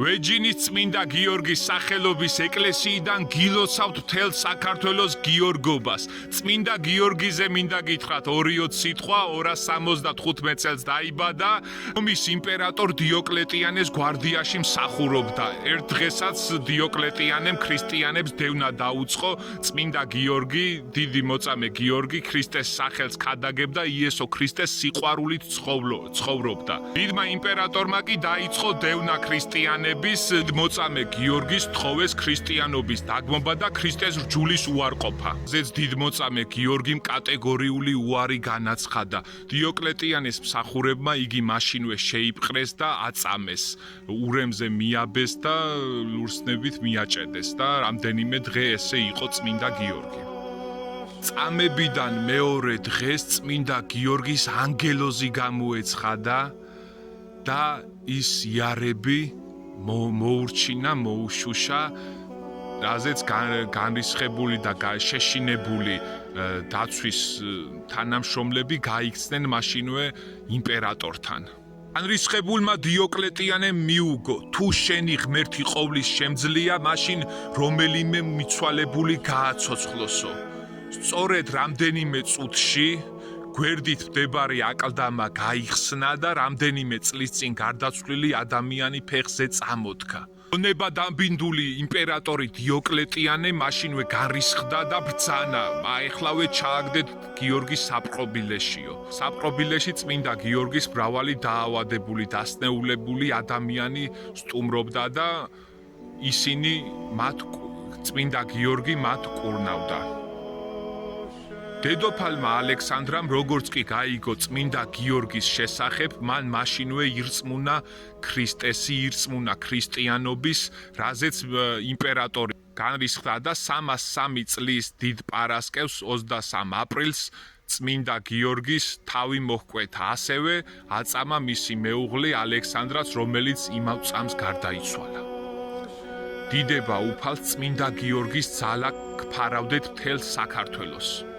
ვეჯინის წმინდა გიორგის სახელობის ეკლესიიდან გილოცავთ მთელ საქართველოს გიორგობას. წმინდა გიორგიზე მინდა გითხრათ 2-20 სიტყვა 275 წელს დაიბადა. რომის იმპერატორ დიოკლეტიანეს გვარდიაში მსახურობდა. ერთ დღესაც დიოკლეტიანემ ქრისტიანებს დევნა დაუწყო. წმინდა გიორგი, დიდი მოწამე გიორგი ქრისტეს სახელს ქადაგებდა, იესო ქრისტეს სიყვარულით ცხოვრობდა. დიდმა იმპერატორმა კი დაიწყო დევნა ქრისტიანებს მოწამე გიორგის თხოვეს ქრისტიანობის დაგმობა და ქრისტეს რჯულის უარყოფა. ზეც დიდ მოწამე გიორგიმ კატეგორიული უარი განაცხადა. დიოკლეტიანეს მსახურებმა იგი მაშინვე შეიპყრეს და აწამეს. ურემზე მიაბეს და ლურსნებით მიაჭედეს და რამდენიმე დღე ესე იყო წმინდა გიორგი. წამებიდან მეორე დღეს წმინდა გიორგის ანგელოზი გამოეცხადა და ის იარები მოურჩინა, მოუშუშა, რაზეც განრისხებული და შეშინებული დაცვის თანამშრომლები გაიქცნენ მაშინვე იმპერატორთან. განრისხებულმა დიოკლეტიანემ მიუგო, თუ შენი ღმერთი ყოვლის შემძლია, მაშინ რომელიმე მიცვალებული გააცოცხლოსო. სწორედ რამდენიმე წუთში გვერდით მდებარე აკლდამა გაიხსნა და რამდენიმე წლის წინ გარდაცვლილი ადამიანი ფეხზე წამოდგა. ონება დამბინდული იმპერატორი დიოკლეტიანე მაშინვე განრისხდა და ბრძანა. აეხლავე ჩააგდეთ გიორგის საპყრობილეშიო. საპყრობილეში წმინდა გიორგის მრავალი დაავადებული, დასნეულებული ადამიანი სტუმრობდა და ისინი წმინდა გიორგი მათ კურნავდა. დედოფალმა ალექსანდრამ როგორც კი გაიგო წმინდა გიორგის შესახებ, მან მაშინვე ირწმუნა ქრისტესი, ირწმუნა ქრისტიანობის, რაზეც იმპერატორი განრისხდა და 303 წლის დიდ პარასკევს 23 აპრილს წმინდა გიორგის თავი მოჰკვეთა. ასევე აწამა მისი მეუღლე ალექსანდრაც, რომელიც იმავე წამს გარდაიცვალა. დიდება უფალს წმინდა გიორგის ძალა გფარავდეთ მთელ საქართველოს.